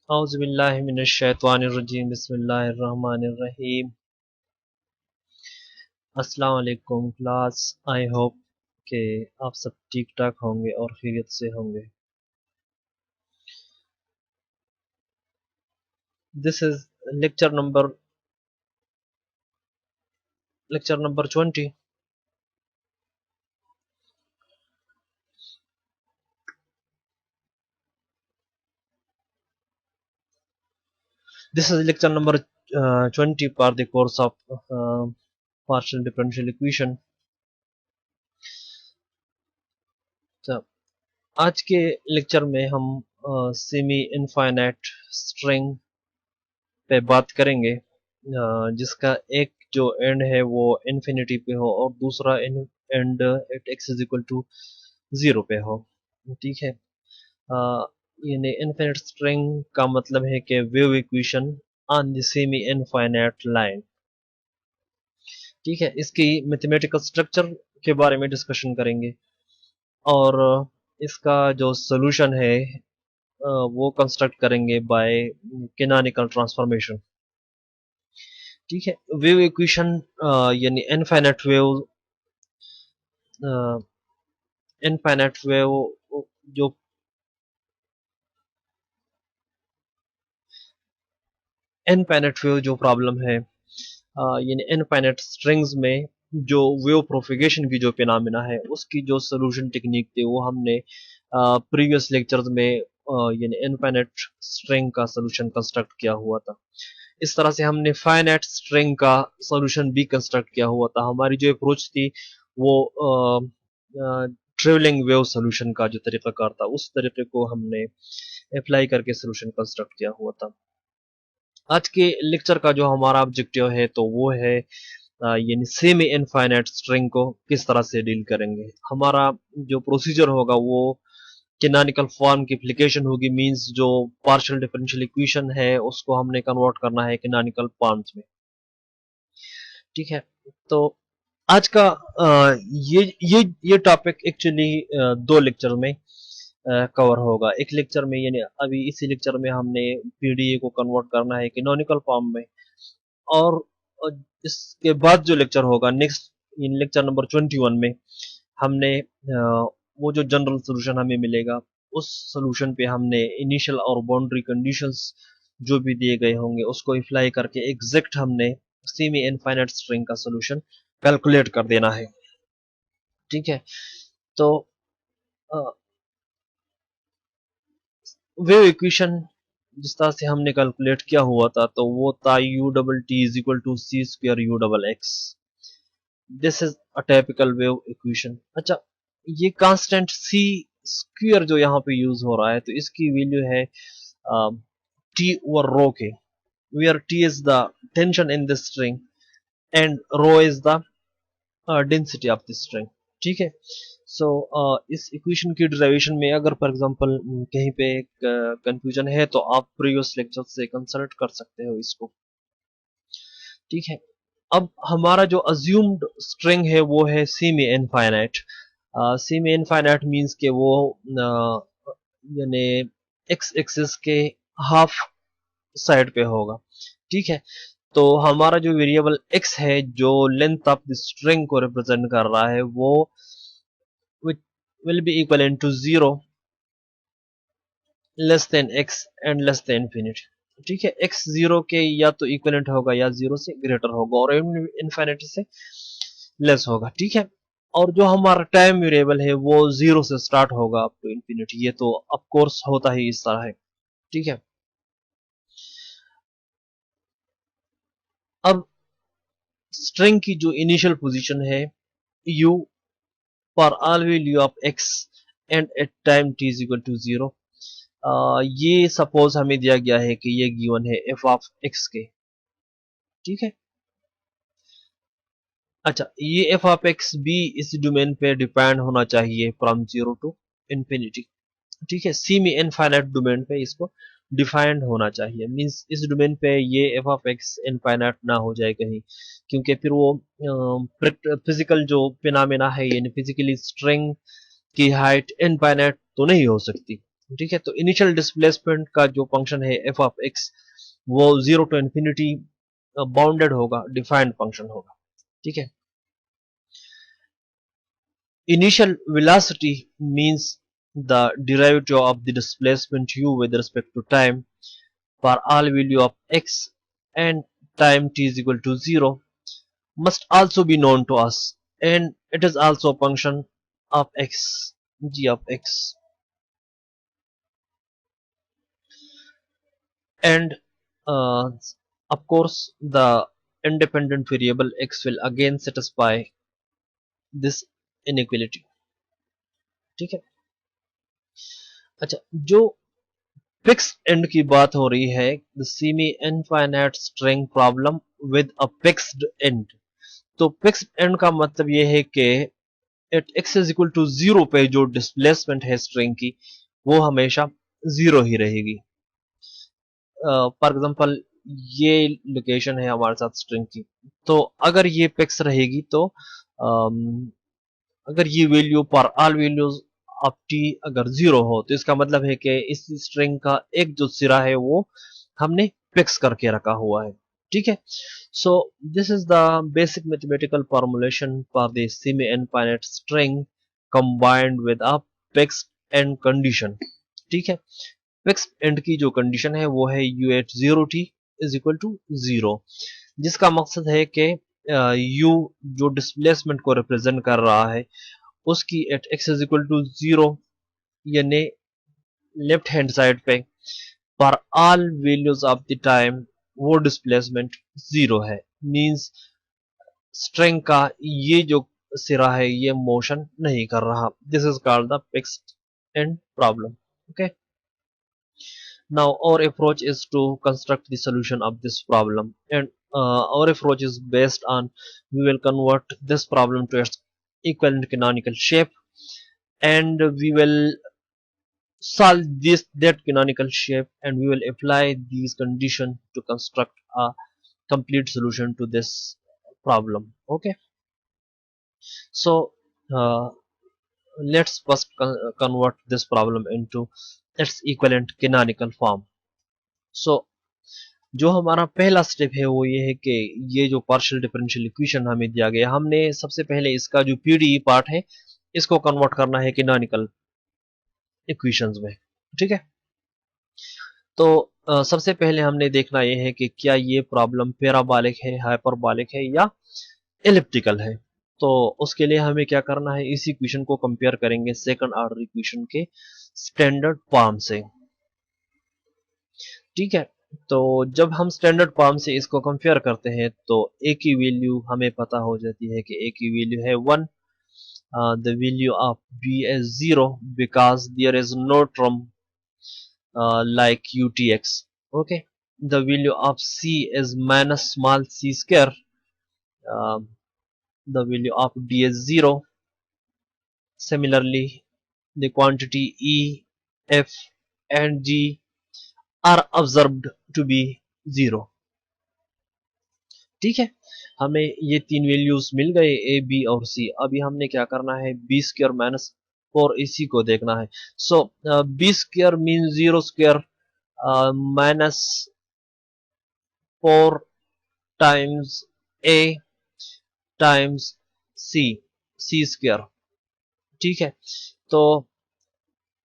औज़ुबिल्लाहि मिनश्शैतानिर्रजीम बिस्मिल्लाहिर्रहमानिर्रहीम। अस्सलाम वालेकुम क्लास। आई होप के आप सब ठीक ठाक होंगे और खैरियत से होंगे। This is lecture number 20। This is lecture number 20 for the course of partial differential equation। तो आज के लेक्चर में हम सेमी इनफाइनाइट स्ट्रिंग पे बात करेंगे, जिसका एक जो एंड है वो इन्फिनिटी पे हो और दूसरा end at X is equal to 0 पे हो। ठीक है। यानी इनफिनिट स्ट्रिंग का मतलब है कि wave equation on the semi infinite line. ठीक है, इसकी मैथमेटिकल स्ट्रक्चर के बारे में डिस्कशन करेंगे और इसका जो सोल्यूशन है वो कंस्ट्रक्ट करेंगे बाय कैनोनिकल ट्रांसफॉर्मेशन। ठीक है, वेव इक्वेशन यानी इनफाइनाइट वेव जो इनफाइनाइट वेव जो प्रॉब्लम है, यानी इनफाइनाइट स्ट्रिंग्स में जो वेव प्रोपिगेशन की जो फिनोमेना है उसकी जो सोल्यूशन टेक्निक थी वो हमने प्रीवियस लेक्चर्स में यानी इनफाइनाइट स्ट्रिंग का सोल्यूशन कंस्ट्रक्ट किया हुआ था। इस तरह से हमने फाइनाइट स्ट्रिंग का सॉल्यूशन भी कंस्ट्रक्ट किया हुआ था। हमारी जो अप्रोच थी वो ट्रेवलिंग वेव सॉल्यूशन का जो तरीकाकार था उस तरीके को हमने अप्लाई करके सॉल्यूशन कंस्ट्रक्ट किया हुआ था। आज के लेक्चर का जो हमारा ऑब्जेक्टिव है तो वो है यानी सेमी इनफाइनाइट स्ट्रिंग को किस तरह से डील करेंगे। हमारा जो प्रोसीजर होगा वो कैनोनिकल फॉर्म की एप्लीकेशन होगी। मींस जो पार्शियल डिफरेंशियल इक्वेशन है उसको हमने कन्वर्ट करना है कैनोनिकल फॉर्म्स में। ठीक है, तो आज का ये टॉपिक एक्चुअली दो लेक्चर में कवर होगा। एक लेक्चर में यानी अभी इसी लेक्चर में हमने पीडीए को कन्वर्ट करना है कैनोनिकल फॉर्म में, और इसके बाद जो लेक्चर होगा नेक्स्ट इन लेक्चर नंबर 21 में हमने वो जो जनरल सोल्यूशन हमें मिलेगा उस सोल्यूशन पे हमने इनिशियल और बाउंड्री कंडीशंस जो भी दिए गए होंगे उसको अप्लाई करके एग्जैक्ट हमने सेमी इनफाइनाइट स्ट्रिंग का सोल्यूशन कैलकुलेट कर देना है। ठीक है, तो वेव इक्वेशन जिस तरह से हमने कैलकुलेट किया हुआ था तो वो था u double T is equal to C square U double X. This is a typical wave equation. अच्छा, ये कांस्टेंट सी स्क्वायर जो यहाँ पे यूज हो रहा है तो इसकी वैल्यू है टी ओवर रो के, where T is the tension in the string and rho is the density of the string। ठीक है, सो इस इक्वेशन की डिराइवेशन में अगर फॉर एग्जांपल कहीं पे कंफ्यूजन है तो आप प्रीवियस लेक्चर से कंसल्ट कर सकते हो इसको। ठीक है, अब हमारा जो अज्यूम्ड स्ट्रिंग है वो है semi infinite. Semi infinite means के वो यानी एक्स एक्सिस के हाफ साइड पे होगा। ठीक है, तो हमारा जो वेरिएबल x है जो लेंथ ऑफ द स्ट्रिंग को रिप्रेजेंट कर रहा है वो will be equal to 0 less than x and less than infinity. ठीक है, x 0 के या तो इक्वलेंट होगा या 0 से ग्रेटर होगा और इनफिनिटी से लेस होगा। ठीक है, और जो हमारा टाइम वेरिएबल है वो 0 से स्टार्ट होगा अप टू इंफिनिटी। ये तो ऑफ कोर्स होता ही इस तरह है। ठीक है, अब स्ट्रिंग की जो इनिशियल पोजीशन है u for all value of x and at time t is equal to 0। ये सपोज हमें दिया गया है कि ये गिवन है f ऑफ x के। ठीक है, अच्छा ये f ऑफ x भी इस डोमेन पे डिपेंड होना चाहिए फ्रॉम 0 टू इंफिनिटी। ठीक है, सी में इनफाइनाइट डोमेन पे इसको डिफाइंड होना चाहिए। मींस इस डोमेन पे ये f ऑफ x इनफाइनाइट ना हो जाए कहीं, क्योंकि फिर वो फिजिकल जो फिनोमेना है यानी फिजिकली स्ट्रिंग की हाइट इनफाइनाइट तो नहीं हो सकती। ठीक है। तो इनिशियल डिस्प्लेसमेंट का जो फंक्शन है एफ ऑफ एक्स वो 0 टू इंफिनिटी बाउंडेड होगा, डिफाइंड फंक्शन होगा। ठीक है। Initial velocity means the derivative of the displacement u with respect to time for all value of x and time t is equal to 0 must also be known to us, and it is also a function of x, g of x, and uh, of course the independent variable x will again satisfy this inequality। ठीक है। अच्छा, जो fix and की बात हो रही है, the semi infinite string problem with a fixed end. तो फिक्स्ड एंड का मतलब यह है कि at X is equal to 0 पे जो डिस्प्लेसमेंट है स्ट्रिंग की वो हमेशा 0 ही रहेगी। फॉर एग्जांपल ये लोकेशन है हमारे साथ स्ट्रिंग की, तो अगर ये फिक्स रहेगी तो अगर ये वैल्यू पर ऑल वैल्यूज ऑफ टी अगर 0 हो तो इसका मतलब है कि इस स्ट्रिंग का एक जो सिरा है वो हमने फिक्स करके रखा हुआ है। ठीक है। So this is the basic mathematical formulation for the semi infinite string combined with a fixed and condition. ठीक है। फिक्स्ड एंड की जो कंडीशन है वो है u at 0t is equal to 0, जिसका मकसद है कि u जो डिस्प्लेसमेंट को रिप्रेजेंट कर रहा है उसकी at X is equal to 0 यानी लेफ्ट हैंड साइड पे for all values of the time वो डिस्प्लेसमेंट 0 है। मींस स्ट्रिंग का ये जो सिरा है ये मोशन नहीं कर रहा। This is called the fixed and problem. Okay. Now our approach is to construct the solution of this problem, and our approach is based on we will convert this problem to its equivalent canonical shape, and we will solve this that canonical shape, and we will apply these conditions to construct a complete solution to this problem. Okay, so uh, let's first convert this problem into its equivalent canonical form. So जो हमारा पहला step है वो ये है कि ये जो पार्शियल डिफरेंशियल इक्वेशन हमें दिया गया, हमने सबसे पहले इसका जो पीडीई पार्ट है इसको कन्वर्ट करना है कैनोनिकल इक्वेशंस में। ठीक है। तो सबसे पहले हमने देखना ये है कि क्या ये प्रॉब्लम पैराबोलिक है, हाइपरबोलिक है या एलिप्टिकल है। तो उसके लिए हमें क्या करना है, इस इक्वेशन को कंपेयर करेंगे सेकंड ऑर्डर इक्वेशन के स्टैंडर्ड फॉर्म से। ठीक है। तो जब हम स्टैंडर्ड फॉर्म से इसको कंपेयर करते हैं तो ए की वैल्यू हमें पता हो जाती है कि ए की वैल्यू है 1, the value of B is 0 because there is no term like utx. Okay. The value of c is minus small c square. Um, the value of d is 0. Similarly, the quantity e, f and g are observed to be 0. ठीक है। हमें ये तीन values मिल गए A B और सी। अभी हमने क्या करना है, बी स्क्र माइनस 4ac को देखना है। So B square mean 0 square minus 4 times a times c, c square. ठीक है। तो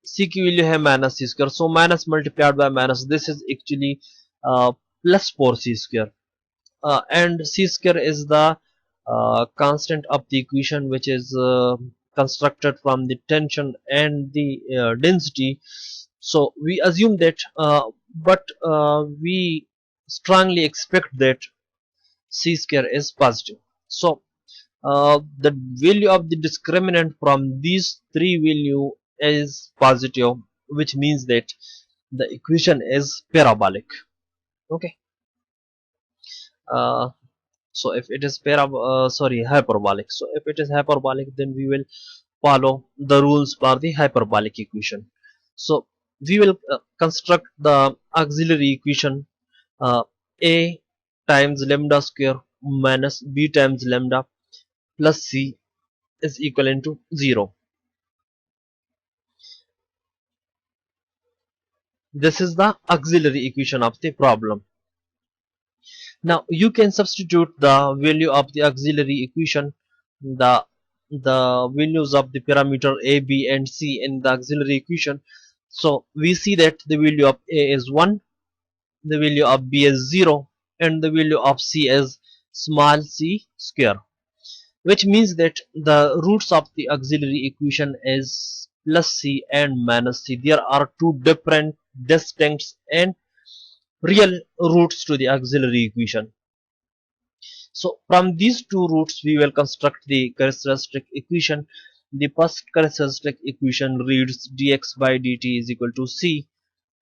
c की वैल्यू है minus C square, so minus multiplied by minus, this is actually plus 4c square, and c square is the constant of the equation which is constructed from the tension and the density. So we assume that but we strongly expect that c square is positive. So the value of the discriminant from these three value is positive, which means that the equation is parabolic. Okay. uh, So if it is hyperbolic, so if it is hyperbolic, then we will follow the rules for the hyperbolic equation. So we will construct the auxiliary equation, uh, a times lambda square minus b times lambda plus c is equivalent to 0. This is the auxiliary equation of the problem. Now you can substitute the value of the auxiliary equation, the values of the parameter a, b, and c in the auxiliary equation. So we see that the value of a is 1, the value of b is 0, and the value of c is small c square, which means that the roots of the auxiliary equation is plus c and minus c. There are two different, distinct, and real roots to the auxiliary equation. So from these two roots we will construct the characteristic equation. The first characteristic equation reads dx by dt is equal to c,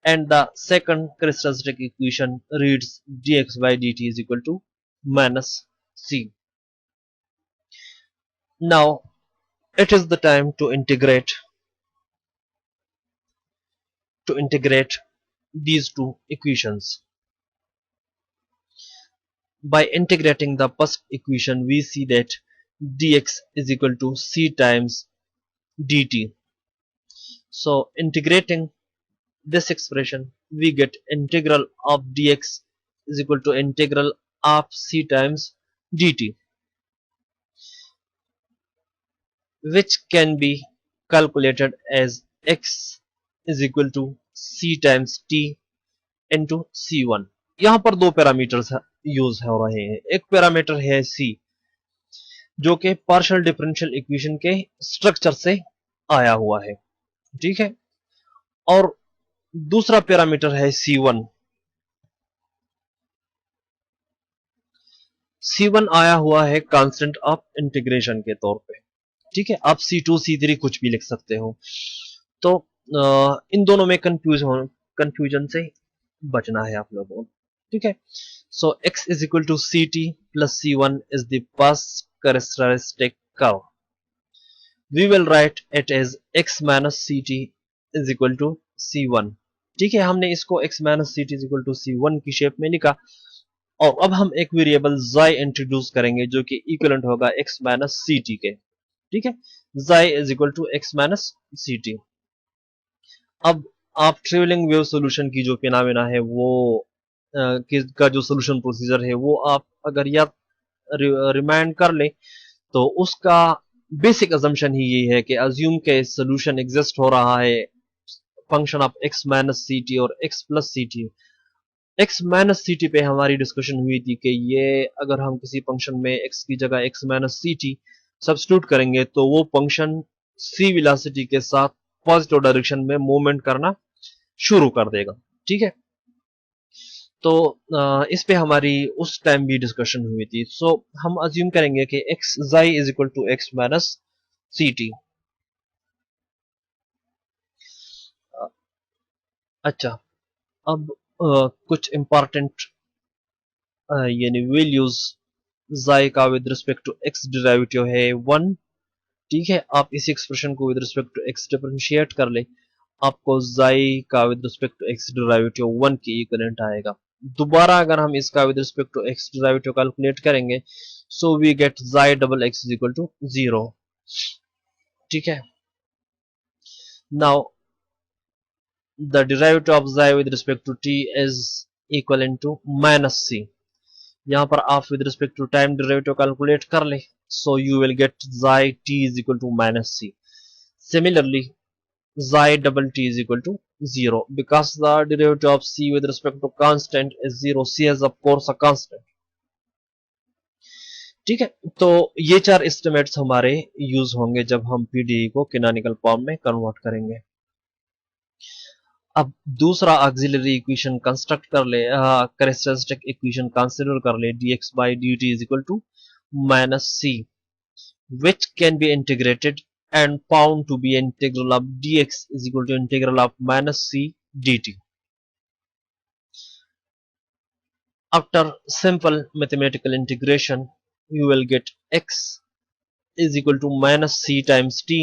and the second characteristic equation reads dx by dt is equal to minus c. Now it is the time to integrate these two equations. By integrating the first equation, we see that dx is equal to c times dt. So integrating this expression, we get integral of dx is equal to integral of c times dt, which can be calculated as x is equal to c times t into c1. यहाँ पर दो parameters use हो रहे हैं. एक parameter है c, जो कि पार्शियल डिफरेंशियल इक्वेशन के स्ट्रक्चर से आया हुआ है, ठीक है, और दूसरा पैरामीटर है c1. c1 आया हुआ है कांस्टेंट ऑफ इंटीग्रेशन के तौर पे, ठीक है. आप c2 c3 कुछ भी लिख सकते हो. तो इन दोनों में कंफ्यूजन से बचना है आप लोगों को, ठीक है. So x is equal to ct plus c1 is the first characteristic curve. We will write it as x minus ct is equal to c1. ठीक है, हमने इसको x minus ct is equal to c1 की shape में लिखा, और अब हम एक वेरिएबल xi इंट्रोड्यूस करेंगे जो कि इक्विवेलेंट होगा x minus ct के, ठीक है. xi is equal to x minus ct. अब आप ट्रेवलिंग वेव सॉल्यूशन की जो फिनोमेना है वो का जो सोल्यूशन प्रोसीजर है वो आप अगर याद रिमाइंड कर ले तो उसका बेसिक अजम्पशन ही ये है कि अज्यूम के सोल्यूशन एग्जिस्ट हो रहा है function of x minus C T और x plus C T. x minus C T पे हमारी डिस्कशन हुई थी कि ये अगर हम किसी फंक्शन में x की जगह x minus C T substitute करेंगे तो वो फंक्शन c वेलोसिटी के साथ पॉजिटिव डायरेक्शन में मूवमेंट करना शुरू कर देगा, ठीक है. तो इस पे हमारी उस टाइम भी डिस्कशन हुई थी. सो हम अज्यूम करेंगे कि x xi is equal to x minus C T. अच्छा, अब कुछ इंपॉर्टेंट यानी वैल्यूज xi का with respect to x derivative है 1, ठीक है. आप इस एक्सप्रेशन को with respect to x differentiate कर ले, आपको xi का with respect to x derivative 1 के इक्विवेलेंट आएगा. दोबारा अगर हम इसका with respect to x derivative calculate करेंगे, so we get xi double x is equal to 0, ठीक है. Now the derivative of xi with respect to t is equal to minus c. यहां पर आप with respect to time derivative calculate कर ले, so you will get xi t is equal to minus c. Similarly xi double t is equal to 0 because the derivative of c with respect to constant is 0. c is of course a constant, ठीक है. तो ये चार estimates हमारे use होंगे जब हम PDE को कैनोनिकल फॉर्म में कन्वर्ट करेंगे. अब दूसरा ऑक्सिलरी इक्वेशन कंस्ट्रक्ट कर ले, कैरेक्टरिस्टिक इक्वेशन कंसीडर कर ले, dx by dt is equal to minus c, which can be integrated and found to be integral of dx is equal to integral of minus c dt. After simple mathematical integration, you will get x is equal to minus c times t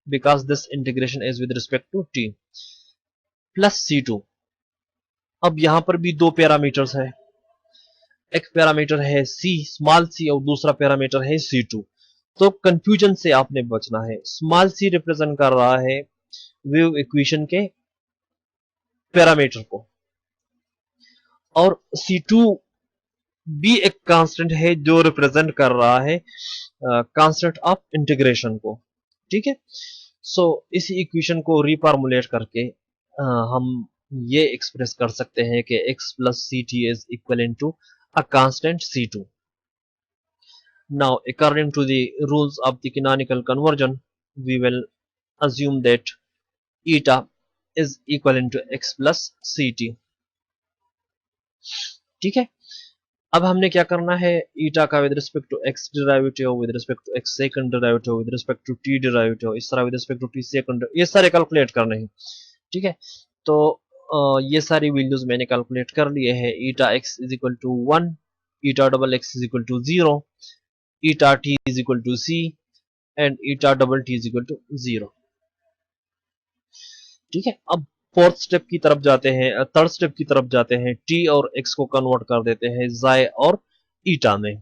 because this integration is with respect to t plus c2. अब यहां पर भी दो parameters है, एक parameter है c small c और दूसरा पैरामीटर है c2. तो कंफ्यूजन से आपने बचना है. स्मॉल c रिप्रेजेंट कर रहा है वेव इक्वेशन के पैरामीटर को, और C2 भी एक कांस्टेंट है जो रिप्रेजेंट कर रहा है कांस्टेंट ऑफ इंटीग्रेशन को। ठीक है, सो इस इक्वेशन को रिफॉर्मुलेट करके हम ये एक्सप्रेस कर सकते हैं कि x plus ct is equivalent to a constant C2. Now according to the rules of the canonical conversion, we will assume that eta is equivalent to x plus ct. ठीक है, अब हमने क्या करना है, ईटा का with respect to X derivative, with respect to X second derivative, with respect to T derivative, इस तरह with respect to T second, ये सारे कैलकुलेट करने हैं। ठीक है, तो ये सारी वैल्यूज मैंने कैलकुलेट कर लिए हैं। Eta X is equal to 1, eta double X is equal to 0, eta T is equal to C and eta double T is equal to 0। ठीक है, अब फोर्थ स्टेप की तरफ जाते हैं, थर्ड स्टेप की तरफ जाते हैं। टी और एक्स को कन्वर्ट कर देते हैं जाय और ईटा में।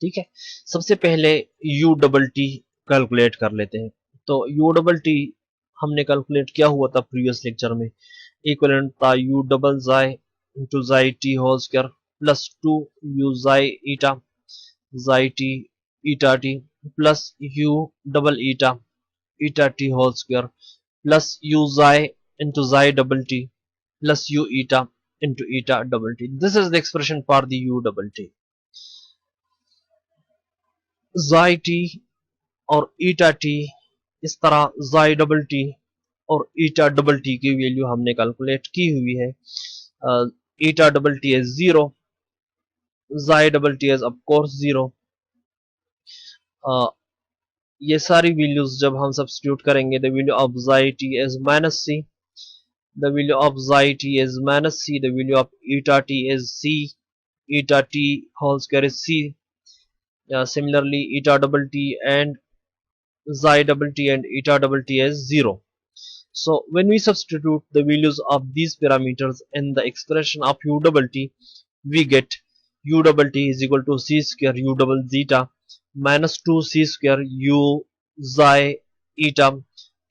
ठीक है, सबसे पहले यू डबल टी कैलकुलेट कर लेते हैं। तो यू डबल टी हमने कैलकुलेट किया हुआ था प्रीवियस लेक्चर में, इक्वलेंट था u double xi into xi t whole square plus 2 u xi eta, xi t eta t plus u double eta, eta t whole square plus u xi into xi double t plus u eta into eta double t. This is the expression for the u double t. Xi t और eta t, इस तरह xi double t और eta double t की value हमने calculate की हुई है। eta double t is 0, xi double t is of course 0। ये सारी वैल्यूज जब हम सब्स्टिट्यूट करेंगे, the value of xi t is minus c, the value of xi t is minus c, the value of eta t is c, eta t whole square is c, similarly eta double t and xi double t and eta double t is 0. So when we substitute the values of these parameters in the expression of u double t, we get u double t is equal to c square u double zeta minus 2c square u xi eta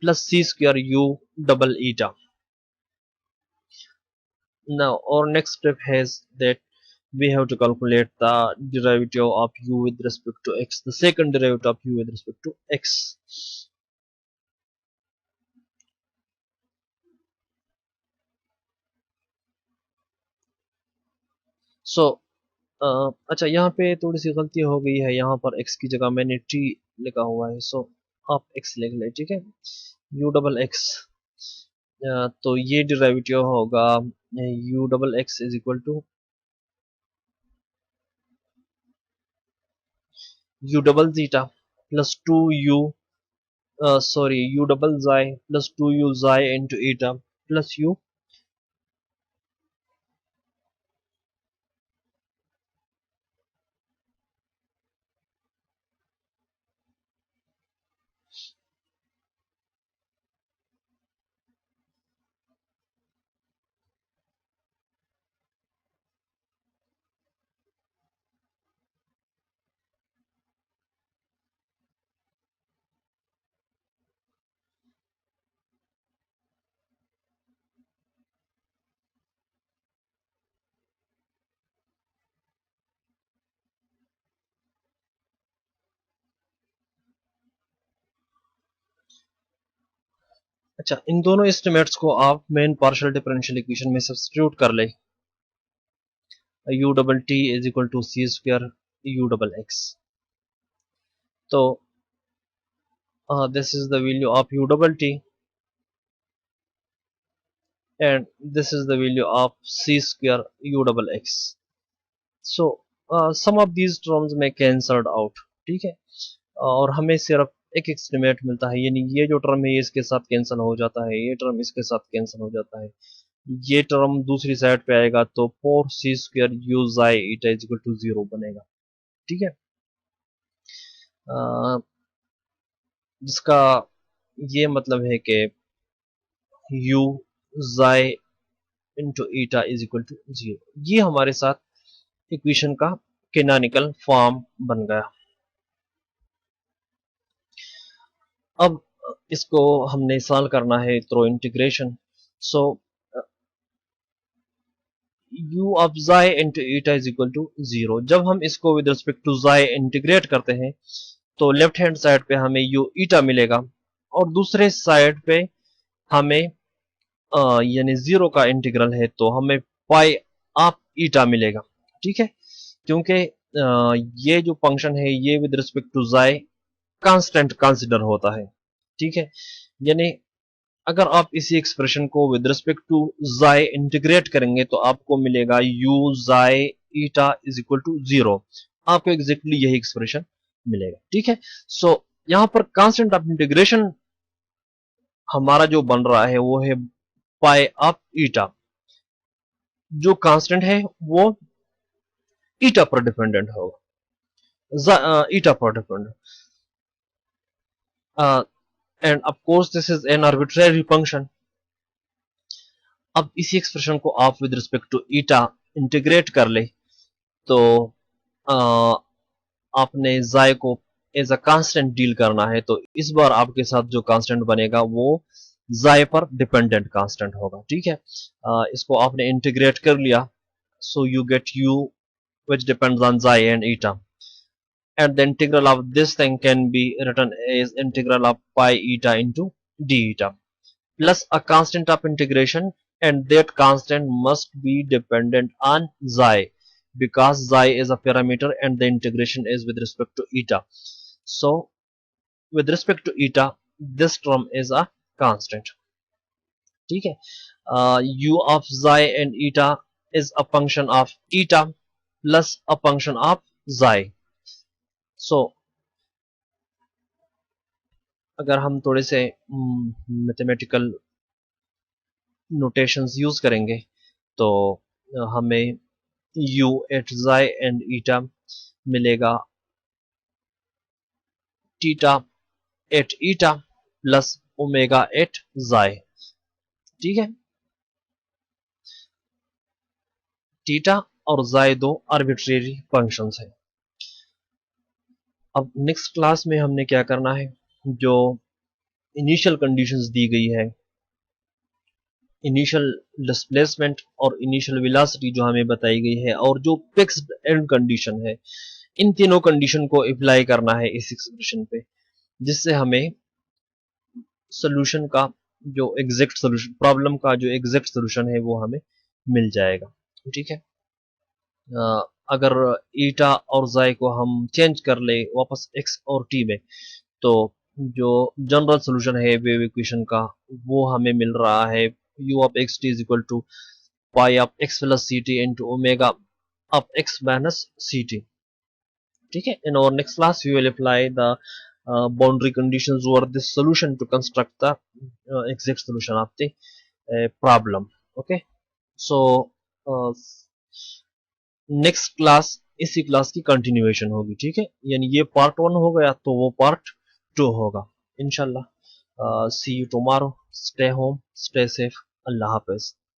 plus c square u double eta. Now our next step is that we have to calculate the derivative of u with respect to x, the second derivative of u with respect to x. So अच्छा, यहाँ पे थोड़ी सी गलती हो गई है, यहाँ पर x की जगह मैंने t लिखा हुआ है, सो आप x लिख ले। ठीक है, u डबल x, तो ये डेरिवेटिव होगा u double x is equal to u double zeta plus 2u sorry u double xi plus 2u xi into eta plus u अच्छा, इन दोनों एस्टिमेट्स को आप मेन पार्शियल डिफरेंशियल इक्वेशन में substitute कर ले। u double T is equal to C square u double X, तो this is the value of u double t and this is the value of c square u double x. So some of these terms may cancelled out। ठीक है, और हमें सिर्फ एक estimate मिलता है, यानी ये जो टर्म है ये इसके साथ कैंसिल हो जाता है, ये टर्म इसके साथ कैंसिल हो जाता है, ये टर्म दूसरी साइड पे आएगा तो 4c square u xi eta is equal to 0 बनेगा। ठीक है, जिसका ये मतलब है कि u xi into eta is equal to 0, ये हमारे साथ इक्वेशन का कैनोनिकल फॉर्म बन गया। अब इसको हमने सॉल्व करना है through integration. So u of xi into eta is equal to 0। जब हम इसको with respect to xi integrate करते हैं तो लेफ्ट हैंड साइड पे हमें u ईटा मिलेगा और दूसरे साइड पे हमें यानी 0 का इंटीग्रल है तो हमें पाई ऑफ ईटा मिलेगा। ठीक है, क्योंकि ये जो फंक्शन है ये with respect to xi constant consider होता है। ठीक है, यानी अगर आप इसी एक्सप्रेशन को with respect to xi integrate करेंगे तो आपको मिलेगा u xi eta is equal to 0। आपको एग्जैक्टली यही एक्सप्रेशन मिलेगा। ठीक है, सो यहां पर कांस्टेंट ऑफ इंटीग्रेशन हमारा जो बन रहा है वो है पाई ऑफ ईटा। जो कांस्टेंट है वो ईटा पर डिपेंडेंट होगा, ईटा पर dependent, and of course this is an arbitrary function. अब इसी एक्सप्रेशन को आप with respect to eta integrate कर ले तो आपने xi को एज अ कांस्टेंट डील करना है, तो इस बार आपके साथ जो कांस्टेंट बनेगा वो xi पर डिपेंडेंट कांस्टेंट होगा। ठीक है, इसको आपने इंटीग्रेट कर लिया, so you get u which depends on xi and eta, and the integral of this thing can be written as integral of pi eta into d eta plus a constant of integration, and that constant must be dependent on xi because xi is a parameter and the integration is with respect to eta. So with respect to eta this term is a constant. ठीक है, u of xi and eta is a function of eta plus a function of xi. So अगर हम थोड़े से mathematical notations use करेंगे तो हमें u at xi and eta मिलेगा theta at eta plus omega at xi। ठीक है, थीटा और xi दो आर्बिट्रेरी फंक्शंस हैं। अब नेक्स्ट क्लास में हमने क्या करना है, जो इनिशियल कंडीशंस दी गई है, इनिशियल डिस्प्लेसमेंट और इनिशियल वेलोसिटी जो हमें बताई गई है और जो फिक्स्ड एंड कंडीशन है, इन तीनों कंडीशन को अप्लाई करना है इस एक्सप्रेशन पे, जिससे हमें सोल्यूशन का जो एग्जैक्ट सोल्यूशन, प्रॉब्लम का जो एग्जैक्ट सोल्यूशन है वो हमें मिल जाएगा। ठीक है, अगर ईटा और xi को हम चेंज कर ले वापस x और t में तो जो जनरल सोल्यूशन है वेव इक्वेशन का वो हमें मिल रहा है u of x t is equal to pi of x plus C T into omega of x minus C T. ठीक है, in our next class we will apply the boundary conditions over this solution to construct the exact solution of the problem. Okay, so next class इसी class की continuation होगी। ठीक है, यानी ये part 1 हो गया तो वो पार्ट 2 होगा इंशाल्लाह। See you tomorrow, stay home, stay safe, अल्लाह हाफिज।